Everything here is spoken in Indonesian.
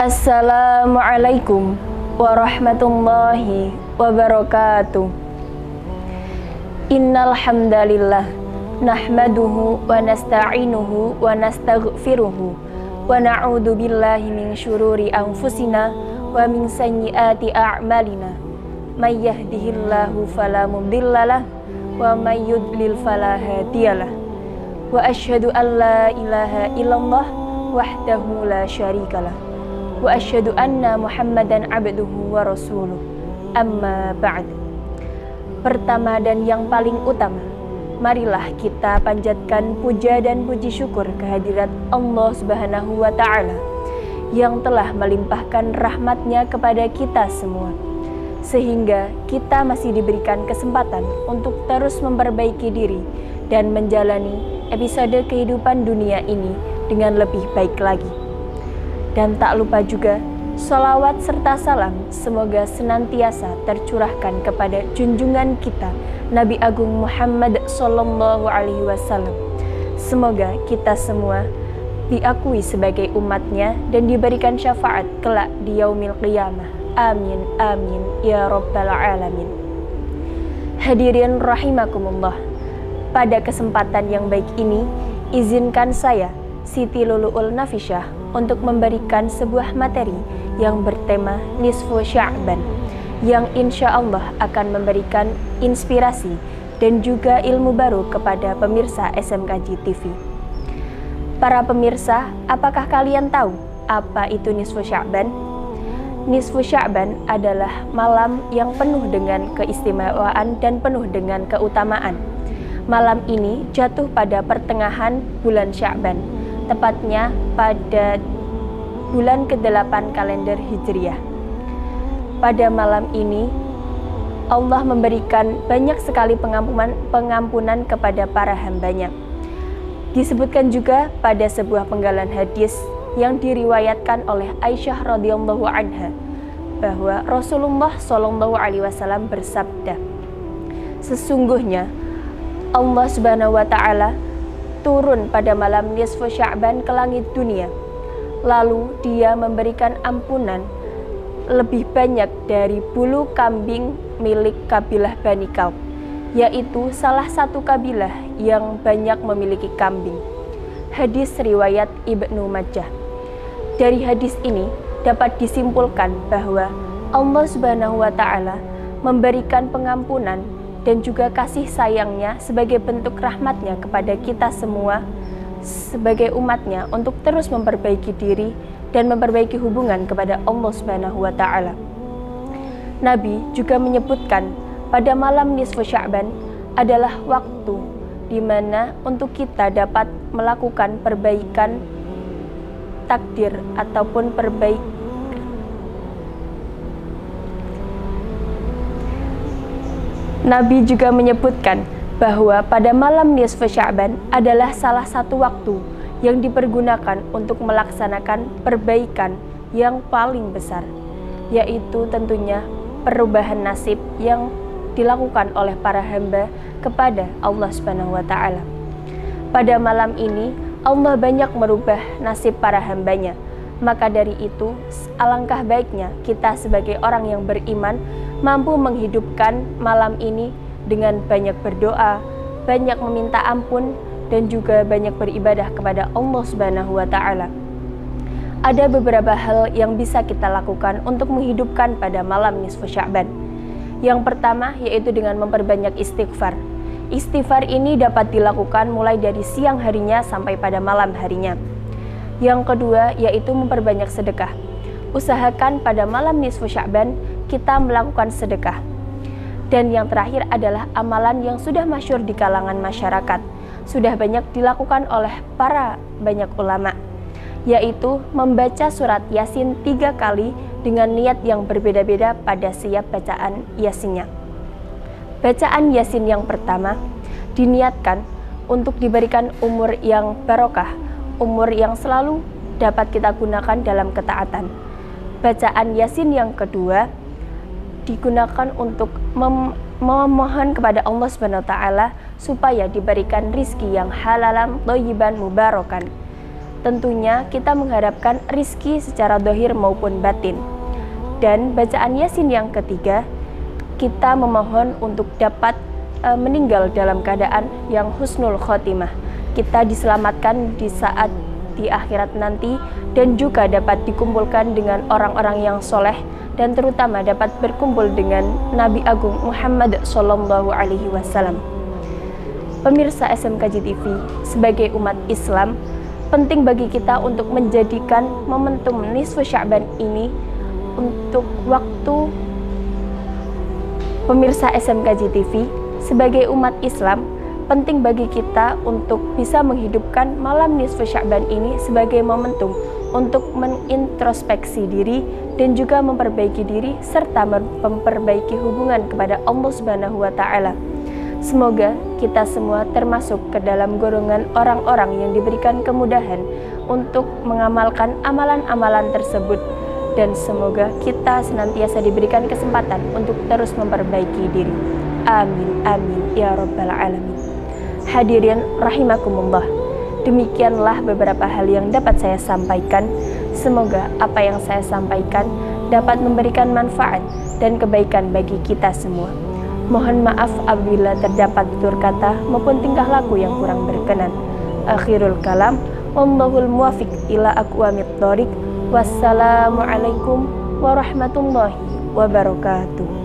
Assalamualaikum warahmatullahi wabarakatuh. Innal hamdalillah nahmaduhu wa nasta'inuhu wa nastaghfiruhu wa na'udzu billahi min syururi anfusina wa min sayyiati a'malina. May yahdihillahu fala mudhillalah wa may yudlil fala hadiyalah. Wa asyhadu an la ilaha illallah wahdahu la syarikalah. Wa asyhadu anna Muhammadan abduhu wa rasuluh. Amma ba'd. Pertama dan yang paling utama, marilah kita panjatkan puja dan puji syukur kehadirat Allah Subhanahu wa Ta'ala yang telah melimpahkan rahmatnya kepada kita semua, sehingga kita masih diberikan kesempatan untuk terus memperbaiki diri dan menjalani episode kehidupan dunia ini dengan lebih baik lagi. Dan tak lupa juga, sholawat serta salam semoga senantiasa tercurahkan kepada junjungan kita Nabi Agung Muhammad Sallallahu Alaihi Wasallam. Semoga kita semua diakui sebagai umatnya dan diberikan syafaat kelak di yaumil qiyamah. Amin, amin, ya rabbal alamin. Hadirin rahimakumullah, pada kesempatan yang baik ini, izinkan saya, Siti Lulu'ul Nafisyah, untuk memberikan sebuah materi yang bertema Nisfu Sya'ban, yang insya Allah akan memberikan inspirasi dan juga ilmu baru kepada pemirsa SMKJ TV. Para pemirsa, apakah kalian tahu apa itu Nisfu Sya'ban? Nisfu Sya'ban adalah malam yang penuh dengan keistimewaan dan penuh dengan keutamaan. Malam ini jatuh pada pertengahan bulan Sya'ban, tepatnya pada bulan ke-8 kalender Hijriah. Pada malam ini, Allah memberikan banyak sekali pengampunan kepada para hambanya. Disebutkan juga pada sebuah penggalan hadis yang diriwayatkan oleh Aisyah radhiyallahu anha bahwa Rasulullah Shallallahu Alaihi Wasallam bersabda, sesungguhnya Allah Subhanahu Wa Taala turun pada malam nisfu Sya'ban ke langit dunia, lalu Dia memberikan ampunan lebih banyak dari bulu kambing milik kabilah Bani Kalb, yaitu salah satu kabilah yang banyak memiliki kambing. Hadis riwayat Ibnu Majah. Dari hadis ini dapat disimpulkan bahwa Allah Subhanahu wa Ta'ala memberikan pengampunan dan juga kasih sayangnya sebagai bentuk rahmatnya kepada kita semua sebagai umatnya untuk terus memperbaiki diri dan memperbaiki hubungan kepada Allah Subhanahu wa Ta'ala. Nabi juga menyebutkan pada malam nisfu Sya'ban adalah waktu di mana untuk kita dapat melakukan perbaikan takdir ataupun Nabi juga menyebutkan bahwa pada malam nisfu Sya'ban adalah salah satu waktu yang dipergunakan untuk melaksanakan perbaikan yang paling besar, yaitu tentunya perubahan nasib yang dilakukan oleh para hamba kepada Allah Subhanahu wa Ta'ala. Pada malam ini Allah banyak merubah nasib para hambanya, maka dari itu alangkah baiknya kita sebagai orang yang beriman mampu menghidupkan malam ini dengan banyak berdoa, banyak meminta ampun, dan juga banyak beribadah kepada Allah Subhanahu wa Ta'ala. Ada beberapa hal yang bisa kita lakukan untuk menghidupkan pada malam nisfu Sya'ban. Yang pertama yaitu dengan memperbanyak istighfar. Istighfar ini dapat dilakukan mulai dari siang harinya sampai pada malam harinya. Yang kedua yaitu memperbanyak sedekah. Usahakan pada malam nisfu Sya'ban kita melakukan sedekah. Dan yang terakhir adalah amalan yang sudah masyhur di kalangan masyarakat, sudah banyak dilakukan oleh para banyak ulama, yaitu membaca surat Yasin 3 kali dengan niat yang berbeda-beda pada setiap bacaan Yasinnya. Bacaan Yasin yang pertama diniatkan untuk diberikan umur yang barokah, umur yang selalu dapat kita gunakan dalam ketaatan. Bacaan Yasin yang kedua digunakan untuk memohon kepada Allah Subhanahu wa Ta'ala supaya diberikan rizki yang halalan, thayyiban, mubarakan. Tentunya kita mengharapkan rizki secara dohir maupun batin. Dan bacaan Yasin yang ketiga, kita memohon untuk dapat meninggal dalam keadaan yang husnul khotimah. Kita diselamatkan di saat di akhirat nanti, dan juga dapat dikumpulkan dengan orang-orang yang soleh, dan terutama dapat berkumpul dengan Nabi Agung Muhammad Sallallahu Alaihi Wasallam. Pemirsa SMKJ TV, sebagai umat Islam, penting bagi kita untuk menjadikan momentum nisfu Sya'ban ini untuk waktu. Pemirsa SMKJ TV, sebagai umat Islam, penting bagi kita untuk bisa menghidupkan malam nisfu Sya'ban ini sebagai momentum untuk mengintrospeksi diri dan juga memperbaiki diri serta memperbaiki hubungan kepada Allah Subhanahu wa taala. Semoga kita semua termasuk ke dalam golongan orang-orang yang diberikan kemudahan untuk mengamalkan amalan-amalan tersebut, dan semoga kita senantiasa diberikan kesempatan untuk terus memperbaiki diri. Amin amin ya rabbal alamin. Hadirin rahimakumullah, demikianlah beberapa hal yang dapat saya sampaikan. Semoga apa yang saya sampaikan dapat memberikan manfaat dan kebaikan bagi kita semua. Mohon maaf apabila terdapat tutur kata maupun tingkah laku yang kurang berkenan. Akhirul kalam, wallahul muwafiq ila aqwamit thoriq. Wassalamualaikum warahmatullahi wabarakatuh.